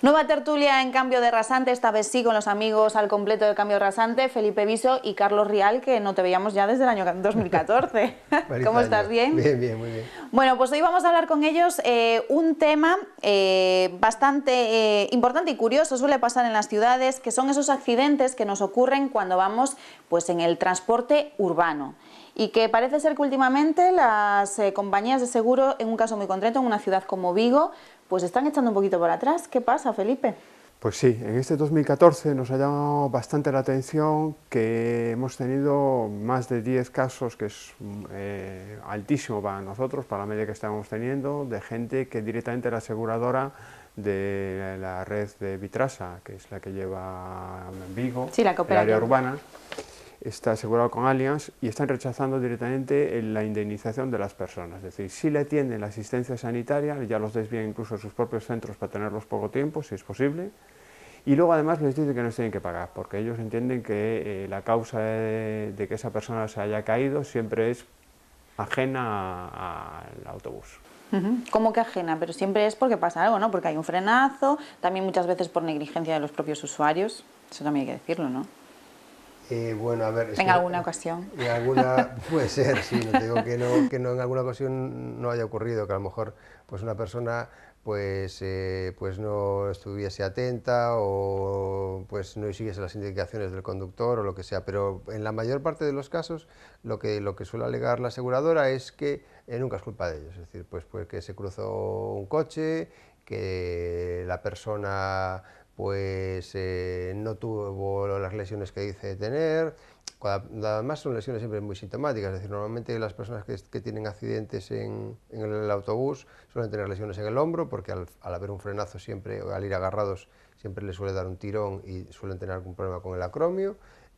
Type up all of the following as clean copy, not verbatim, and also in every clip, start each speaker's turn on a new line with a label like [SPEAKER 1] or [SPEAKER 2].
[SPEAKER 1] Nueva tertulia en Cambio de Rasante, esta vez sí con los amigos al completo de Cambio de Rasante, Felipe Viso y Carlos Rial, que no te veíamos ya desde el año 2014. ¿Cómo estás? ¿Bien?
[SPEAKER 2] Bien, bien, muy bien.
[SPEAKER 1] Bueno, pues hoy vamos a hablar con ellos un tema bastante importante y curioso, suele pasar en las ciudades, que son esos accidentes que nos ocurren cuando vamos pues, en el transporte urbano. Y que parece ser que últimamente las compañías de seguro, en un caso muy concreto, en una ciudad como Vigo, pues están echando un poquito por atrás. ¿Qué pasa, Felipe?
[SPEAKER 3] Pues sí, en este 2014 nos ha llamado bastante la atención que hemos tenido más de 10 casos, que es altísimo para nosotros, para la media que estamos teniendo, de gente que directamente la aseguradora de la red de Vitrasa, que es la que lleva Vigo,
[SPEAKER 1] sí, la
[SPEAKER 3] el área urbana, está asegurado con Allianz y están rechazando directamente la indemnización de las personas. Es decir, si le atienden la asistencia sanitaria, ya los desvían incluso a sus propios centros para tenerlos poco tiempo, si es posible, y luego además les dicen que no tienen que pagar, porque ellos entienden que la causa de que esa persona se haya caído siempre es ajena al autobús.
[SPEAKER 1] ¿Cómo que ajena? Pero siempre es porque pasa algo, ¿no? Porque hay un frenazo, también muchas veces por negligencia de los propios usuarios, eso también hay que decirlo, ¿no?
[SPEAKER 2] Bueno, a ver...
[SPEAKER 1] ¿En alguna ocasión?
[SPEAKER 2] En alguna, puede ser, sí, no te digo que no en alguna ocasión no haya ocurrido, que a lo mejor pues una persona pues no estuviese atenta o pues no siguiese las indicaciones del conductor o lo que sea, pero en la mayor parte de los casos lo que suele alegar la aseguradora es que nunca es culpa de ellos, es decir, pues que se cruzó un coche, que la persona pues no tuvo las lesiones que dice tener. Además son lesiones siempre muy sintomáticas, es decir, normalmente las personas que tienen accidentes en el autobús suelen tener lesiones en el hombro, porque al haber un frenazo siempre, o al ir agarrados, siempre les suele dar un tirón y suelen tener algún problema con el acromio.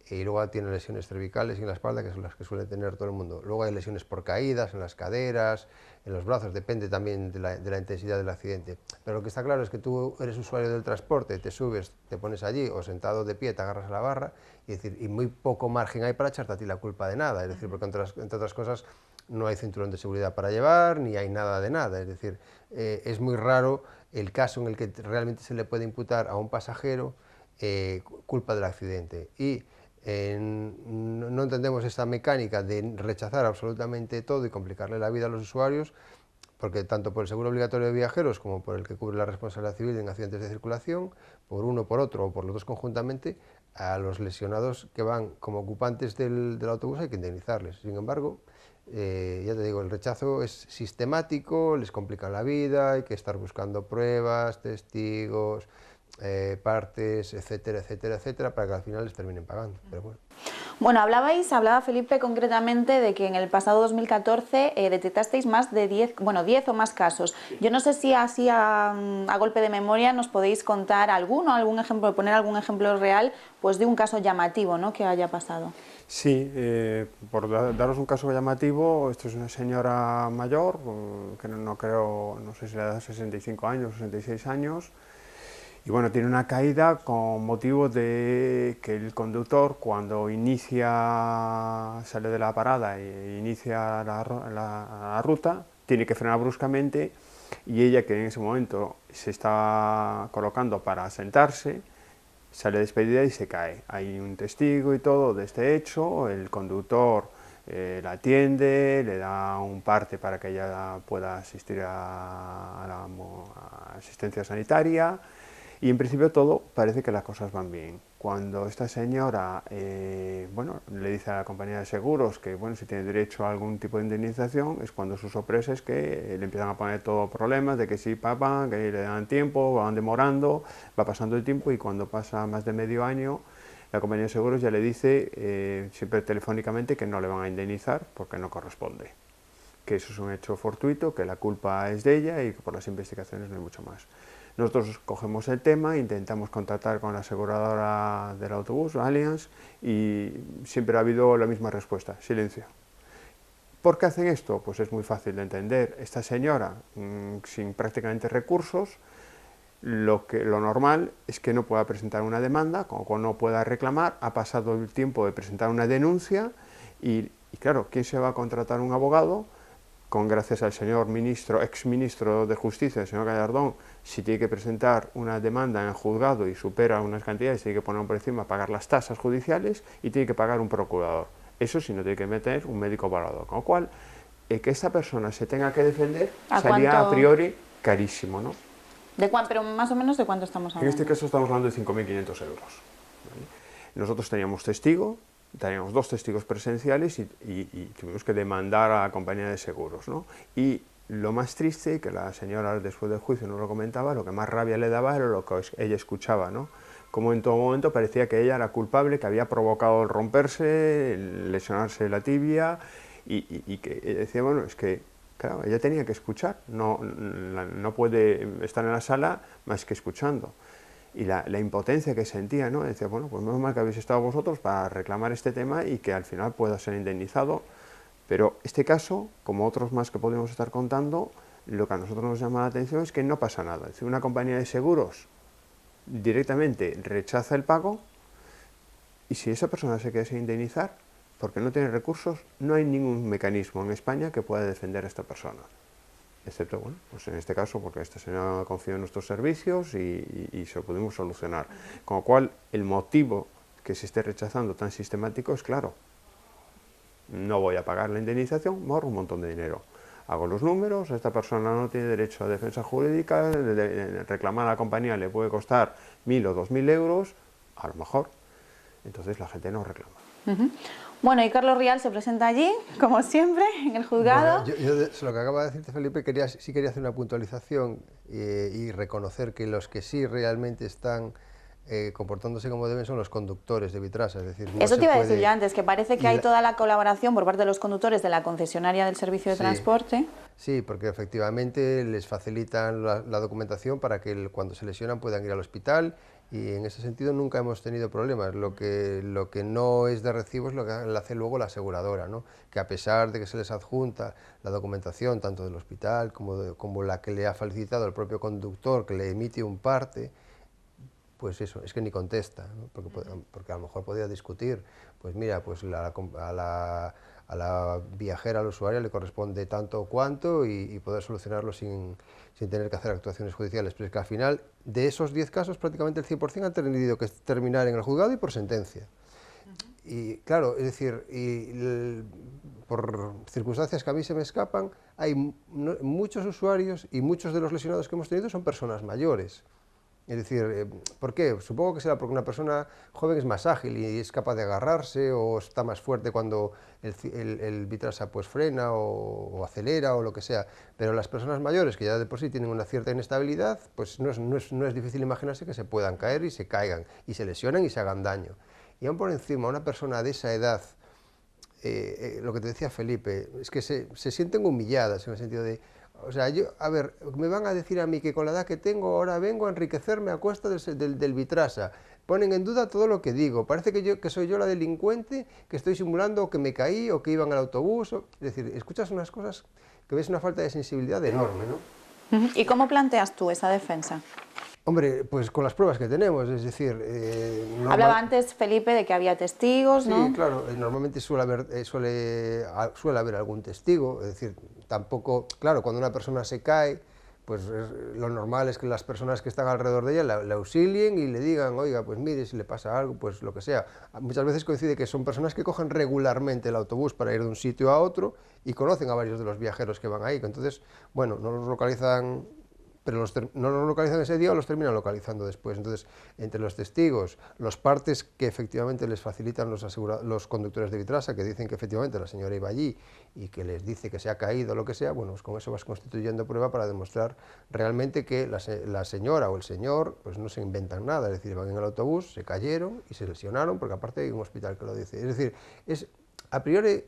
[SPEAKER 2] Y luego tienen lesiones cervicales y en la espalda, que son las que suele tener todo el mundo. Luego hay lesiones por caídas, en las caderas, en los brazos, depende también de la intensidad del accidente. Pero lo que está claro es que tú eres usuario del transporte, te subes, te pones allí o sentado de pie, te agarras a la barra y muy poco margen hay para echarte a ti la culpa de nada. Es decir, porque entre otras cosas no hay cinturón de seguridad para llevar, ni hay nada de nada. Es decir, es muy raro el caso en el que realmente se le puede imputar a un pasajero culpa del accidente. Y no entendemos esta mecánica de rechazar absolutamente todo y complicarle la vida a los usuarios, porque tanto por el seguro obligatorio de viajeros como por el que cubre la responsabilidad civil en accidentes de circulación, por uno, por otro o por los dos conjuntamente, a los lesionados que van como ocupantes del autobús hay que indemnizarles. Sin embargo, ya te digo, el rechazo es sistemático, les complica la vida, hay que estar buscando pruebas, testigos, partes, etcétera, etcétera, etcétera, para que al final les terminen pagando. Pero bueno.
[SPEAKER 1] Bueno, hablaba Felipe concretamente de que en el pasado 2014 detectasteis más de 10 o más casos. Yo no sé si así a golpe de memoria nos podéis contar algún ejemplo, poner algún ejemplo real pues de un caso llamativo, ¿no?, que haya pasado.
[SPEAKER 3] Sí, por daros un caso llamativo, esto es una señora mayor, que no sé si le da 65 años, 66 años, y bueno, tiene una caída con motivo de que el conductor cuando sale de la parada e inicia la ruta, tiene que frenar bruscamente y ella, que en ese momento se está colocando para sentarse, sale despedida y se cae. Hay un testigo y todo de este hecho, el conductor la atiende, le da un parte para que ella pueda asistir a la asistencia sanitaria. Y en principio todo parece que las cosas van bien. Cuando esta señora le dice a la compañía de seguros que si tiene derecho a algún tipo de indemnización, es cuando su sorpresa es que le empiezan a poner todo problemas de que sí pagan, que le dan tiempo, van demorando, va pasando el tiempo y cuando pasa más de medio año, la compañía de seguros ya le dice siempre telefónicamente que no le van a indemnizar porque no corresponde, que eso es un hecho fortuito, que la culpa es de ella y que por las investigaciones no hay mucho más. Nosotros cogemos el tema, intentamos contactar con la aseguradora del autobús, Allianz, y siempre ha habido la misma respuesta, silencio. ¿Por qué hacen esto? Pues es muy fácil de entender. Esta señora, sin prácticamente recursos, lo normal es que no pueda presentar una demanda, como no pueda reclamar, ha pasado el tiempo de presentar una denuncia y claro, ¿quién se va a contratar un abogado con gracias al señor ministro, exministro de Justicia, el señor Gallardón, si tiene que presentar una demanda en el juzgado y supera unas cantidades, tiene que poner por encima, pagar las tasas judiciales y tiene que pagar un procurador. Eso sí, no tiene que meter un médico evaluador. Con lo cual, que esta persona se tenga que defender salía a priori carísimo, ¿no?
[SPEAKER 1] Pero más o menos, ¿de cuánto estamos hablando?
[SPEAKER 3] En este caso estamos hablando de 5.500 euros. ¿Vale? Nosotros teníamos testigo, teníamos 2 testigos presenciales y tuvimos que demandar a la compañía de seguros, ¿no? Y lo más triste, que la señora después del juicio nos lo comentaba, lo que más rabia le daba era lo que ella escuchaba, ¿no? Como en todo momento parecía que ella era culpable, que había provocado el romperse, el lesionarse la tibia y que ella decía, bueno, es que, claro, ella tenía que escuchar, no puede estar en la sala más que escuchando. Y la impotencia que sentía, ¿no? Decía, bueno, pues menos mal que habéis estado vosotros para reclamar este tema y que al final pueda ser indemnizado. Pero este caso, como otros más que podemos estar contando, lo que a nosotros nos llama la atención es que no pasa nada. Es decir, una compañía de seguros directamente rechaza el pago y si esa persona se quiere indemnizar, porque no tiene recursos, no hay ningún mecanismo en España que pueda defender a esta persona. Excepto, bueno, pues en este caso, porque esta señora confió en nuestros servicios y se lo pudimos solucionar. Con lo cual, el motivo que se esté rechazando tan sistemático es claro. No voy a pagar la indemnización, me ahorro un montón de dinero. Hago los números, esta persona no tiene derecho a defensa jurídica, reclamar a la compañía le puede costar 1.000 o 2.000 euros, a lo mejor. Entonces la gente no reclama.
[SPEAKER 1] Bueno, y Carlos Rial se presenta allí, como siempre, en el juzgado.
[SPEAKER 2] Bueno, yo lo que acaba de decirte, Felipe, sí quería hacer una puntualización y reconocer que los que sí realmente están comportándose como deben son los conductores de Vitrasa. Es decir,
[SPEAKER 1] eso te iba a decir yo antes, que parece que hay toda la colaboración por parte de los conductores de la concesionaria del servicio de transporte.
[SPEAKER 2] Sí, porque efectivamente les facilitan la documentación para que cuando se lesionan puedan ir al hospital y en ese sentido nunca hemos tenido problemas. Lo que no es de recibo es lo que hace luego la aseguradora, ¿no? Que a pesar de que se les adjunta la documentación tanto del hospital como la que le ha facilitado el propio conductor que le emite un parte, pues eso, es que ni contesta, ¿no? Porque a lo mejor podría discutir, pues mira, pues a la viajera, a la usuaria le corresponde tanto o cuanto y poder solucionarlo sin tener que hacer actuaciones judiciales. Pero es que al final, de esos 10 casos, prácticamente el 100% han tenido que terminar en el juzgado y por sentencia. Y claro, es decir, por circunstancias que a mí se me escapan, hay muchos usuarios y muchos de los lesionados que hemos tenido son personas mayores. Es decir, ¿por qué? Supongo que será porque una persona joven es más ágil y es capaz de agarrarse o está más fuerte cuando el Vitrasa pues frena o acelera o lo que sea, pero las personas mayores que ya de por sí tienen una cierta inestabilidad, pues no es difícil imaginarse que se puedan caer y se caigan y se lesionan y se hagan daño. Y aún por encima, una persona de esa edad, lo que te decía Felipe, es que se sienten humilladas en el sentido de, o sea, a ver, me van a decir a mí que con la edad que tengo ahora vengo a enriquecerme a costa del Vitrasa. Ponen en duda todo lo que digo. Parece que soy yo la delincuente, que estoy simulando que me caí o que iba en el autobús. Es decir, escuchas unas cosas que ves una falta de sensibilidad enorme, ¿no?
[SPEAKER 1] ¿Y cómo planteas tú esa defensa?
[SPEAKER 2] Hombre, pues con las pruebas que tenemos, es decir...
[SPEAKER 1] Hablaba antes Felipe de que había testigos, ¿no?
[SPEAKER 2] Sí, claro, normalmente suele haber algún testigo, es decir, tampoco, claro, cuando una persona se cae, pues lo normal es que las personas que están alrededor de ella la auxilien y le digan, oiga, pues mire, si le pasa algo, pues lo que sea. Muchas veces coincide que son personas que cogen regularmente el autobús para ir de un sitio a otro y conocen a varios de los viajeros que van ahí, entonces, bueno, no los localizan... pero no los localizan ese día o los terminan localizando después. Entonces, entre los testigos, los partes que efectivamente les facilitan los conductores de Vitrasa, que dicen que efectivamente la señora iba allí y que les dice que se ha caído o lo que sea, bueno, pues con eso vas constituyendo prueba para demostrar realmente que la señora o el señor pues no se inventan nada, es decir, van en el autobús, se cayeron y se lesionaron, porque aparte hay un hospital que lo dice. Es decir, a priori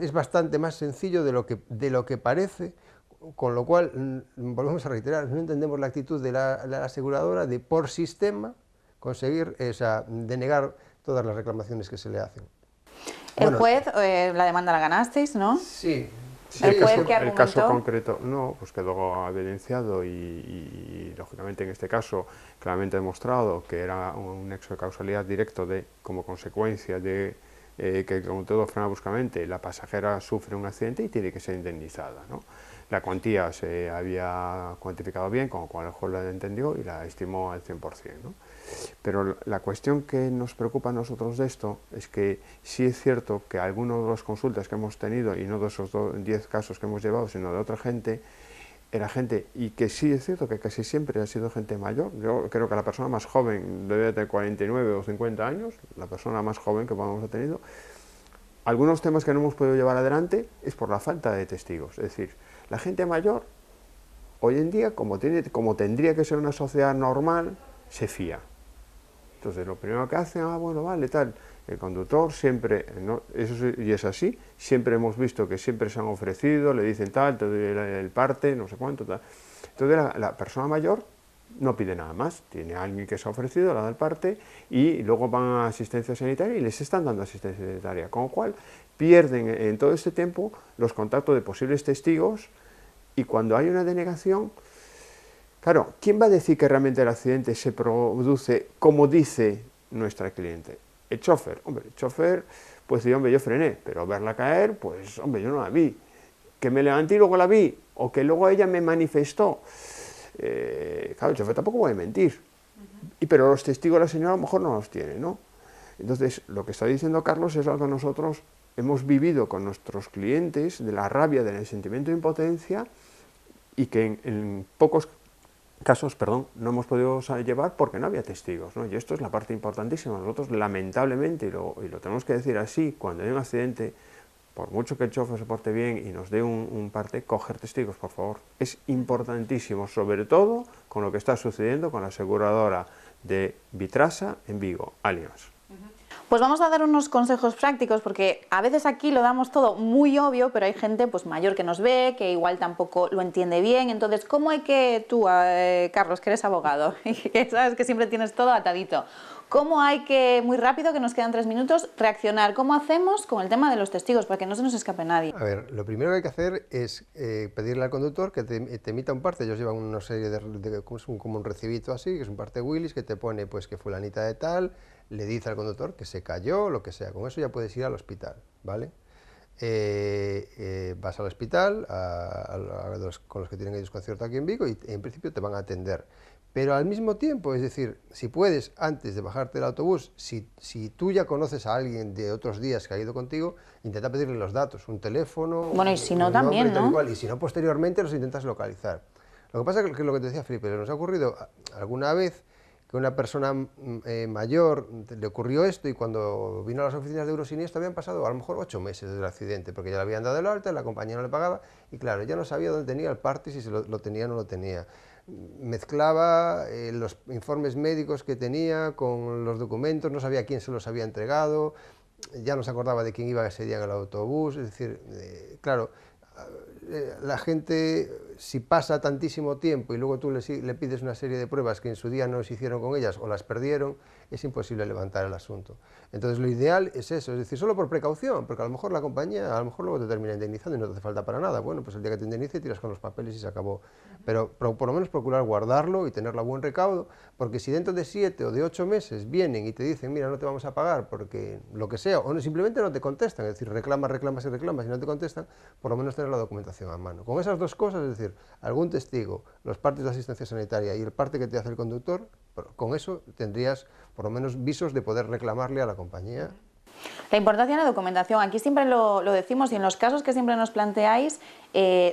[SPEAKER 2] es bastante más sencillo de lo que parece. Con lo cual, volvemos a reiterar, no entendemos la actitud de la aseguradora de, por sistema, conseguir denegar todas las reclamaciones que se le hacen.
[SPEAKER 1] El juez, la demanda la ganasteis, ¿no?
[SPEAKER 2] Sí.
[SPEAKER 3] Sí, el caso concreto no, pues quedó evidenciado y lógicamente en este caso claramente demostrado que era un nexo de causalidad directo como consecuencia de que el conductor frena bruscamente, la pasajera sufre un accidente y tiene que ser indemnizada, ¿no? La cuantía se había cuantificado bien, con lo cual el juez la entendió y la estimó al 100%, ¿no? Pero la cuestión que nos preocupa a nosotros de esto es que sí es cierto que algunas de las consultas que hemos tenido, y no de esos 10 casos que hemos llevado, sino de otra gente, era gente, y que sí es cierto que casi siempre ha sido gente mayor. Yo creo que la persona más joven debe tener 49 o 50 años, la persona más joven que hemos tenido. Algunos temas que no hemos podido llevar adelante es por la falta de testigos, es decir, la gente mayor, hoy en día, como tendría que ser una sociedad normal, se fía. Entonces, lo primero que hacen, bueno, vale, tal, el conductor siempre, ¿no? Eso sí, y es así, siempre hemos visto que siempre se han ofrecido, le dicen tal, te doy el parte, no sé cuánto, tal. Entonces, la persona mayor no pide nada más, tiene a alguien que se ha ofrecido, le da el parte, y luego van a asistencia sanitaria y les están dando asistencia sanitaria, con lo cual pierden en todo este tiempo los contactos de posibles testigos, y cuando hay una denegación, claro, ¿quién va a decir que realmente el accidente se produce como dice nuestra cliente? El chofer. Hombre, el chofer, pues sí, hombre, yo frené, pero verla caer, pues, hombre, yo no la vi. Que me levanté y luego la vi, o que luego ella me manifestó. Claro, el chofer tampoco puede mentir. Pero los testigos la señora a lo mejor no los tiene, ¿no? Entonces, lo que está diciendo Carlos es algo que nosotros hemos vivido con nuestros clientes, de la rabia, del sentimiento de impotencia, y que en pocos casos, no hemos podido llevar porque no había testigos, ¿no? Y esto es la parte importantísima. Nosotros, lamentablemente, y lo tenemos que decir así, cuando hay un accidente, por mucho que el chofer se porte bien y nos dé un parte, coger testigos, por favor. Es importantísimo, sobre todo con lo que está sucediendo con la aseguradora de Vitrasa en Vigo, Allianz.
[SPEAKER 1] Pues vamos a dar unos consejos prácticos, porque a veces aquí lo damos todo muy obvio, pero hay gente pues mayor que nos ve, que igual tampoco lo entiende bien. Entonces, ¿cómo hay que tú, Carlos, que eres abogado y que sabes que siempre tienes todo atadito, cómo hay que, muy rápido, que nos quedan 3 minutos, reaccionar? ¿Cómo hacemos con el tema de los testigos para que no se nos escape nadie?
[SPEAKER 2] A ver, lo primero que hay que hacer es pedirle al conductor que te emita un parte. Ellos llevan una serie como un recibito así, que es un parte Willis, que te pone pues que fulanita de tal, le dice al conductor que se cayó, lo que sea. Con eso ya puedes ir al hospital, ¿vale? Vas al hospital con los que tienen ellos concierto aquí en Vigo, y en principio te van a atender. Pero al mismo tiempo, es decir, si puedes, antes de bajarte del autobús, si tú ya conoces a alguien de otros días que ha ido contigo, intenta pedirle los datos, un teléfono,
[SPEAKER 1] bueno, y si no,
[SPEAKER 2] un
[SPEAKER 1] también,
[SPEAKER 2] nombre,
[SPEAKER 1] ¿no?
[SPEAKER 2] Igual, y si no, posteriormente los intentas localizar. Lo que pasa es que lo que te decía Felipe, nos ha ocurrido alguna vez que a una persona mayor le ocurrió esto, y cuando vino a las oficinas de Eurosiniestro habían pasado a lo mejor 8 meses del accidente, porque ya le habían dado el alta, la compañía no le pagaba, y claro, ya no sabía dónde tenía el parte, si lo tenía o no lo tenía. Mezclaba los informes médicos que tenía con los documentos, no sabía quién se los había entregado, ya no se acordaba de quién iba ese día en el autobús. Es decir, claro, la gente, si pasa tantísimo tiempo y luego tú le pides una serie de pruebas que en su día no se hicieron con ellas o las perdieron, es imposible levantar el asunto. Entonces lo ideal es eso, es decir, solo por precaución, porque a lo mejor la compañía, a lo mejor luego te termina indemnizando y no te hace falta para nada. Bueno, pues el día que te indemnice tiras con los papeles y se acabó. Pero por lo menos procurar guardarlo y tenerlo a buen recaudo, porque si dentro de 7 o de 8 meses vienen y te dicen, mira, no te vamos a pagar porque lo que sea, o simplemente no te contestan, es decir, reclamas y no te contestan, por lo menos tener la documentación a mano. Con esas dos cosas, es decir, algún testigo, los partes de asistencia sanitaria y el parte que te hace el conductor, con eso tendrías por lo menos visos de poder reclamarle a la compañía.
[SPEAKER 1] La importancia de la documentación, aquí siempre lo decimos, y en los casos que siempre nos planteáis,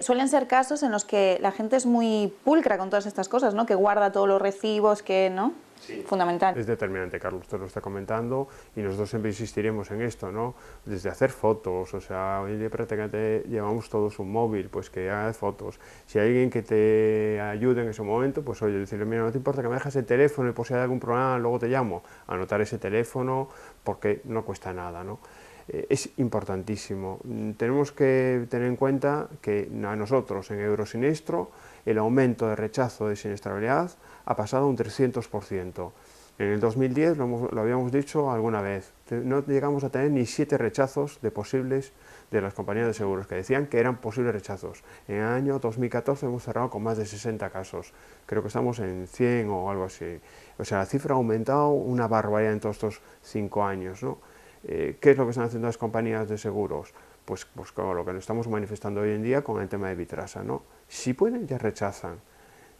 [SPEAKER 1] suelen ser casos en los que la gente es muy pulcra con todas estas cosas, ¿no? Que guarda todos los recibos, que, ¿no? Sí. Fundamental.
[SPEAKER 3] Es determinante, Carlos, usted lo está comentando, y nosotros siempre insistiremos en esto, ¿no? Desde hacer fotos, o sea, hoy en día prácticamente llevamos todos un móvil, pues que haga fotos. Si hay alguien que te ayude en ese momento, pues oye, decirle, mira, no te importa que me dejes el teléfono y por si hay algún problema luego te llamo. Anotar ese teléfono porque no cuesta nada, ¿no? Es importantísimo. Tenemos que tener en cuenta que a nosotros en Eurosiniestro el aumento de rechazo de siniestrabilidad ha pasado un 300%. En el 2010, lo habíamos dicho alguna vez, no llegamos a tener ni 7 rechazos de posibles de las compañías de seguros, que decían que eran posibles rechazos. En el año 2014 hemos cerrado con más de 60 casos. Creo que estamos en 100 o algo así. O sea, la cifra ha aumentado una barbaridad en todos estos 5 años, ¿no? ¿Qué es lo que están haciendo las compañías de seguros? Pues con lo que nos estamos manifestando hoy en día con el tema de Vitrasa, ¿no? Si pueden, ya rechazan.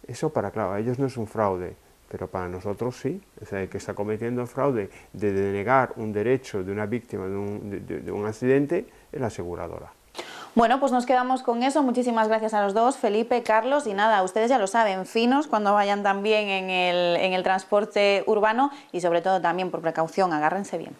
[SPEAKER 3] Eso claro, a ellos no es un fraude, pero para nosotros sí. O sea, el que está cometiendo el fraude de denegar un derecho de una víctima de un accidente es la aseguradora.
[SPEAKER 1] Bueno, pues nos quedamos con eso. Muchísimas gracias a los dos, Felipe, Carlos, y nada, ustedes ya lo saben, finos cuando vayan también en el transporte urbano y sobre todo también por precaución, agárrense bien.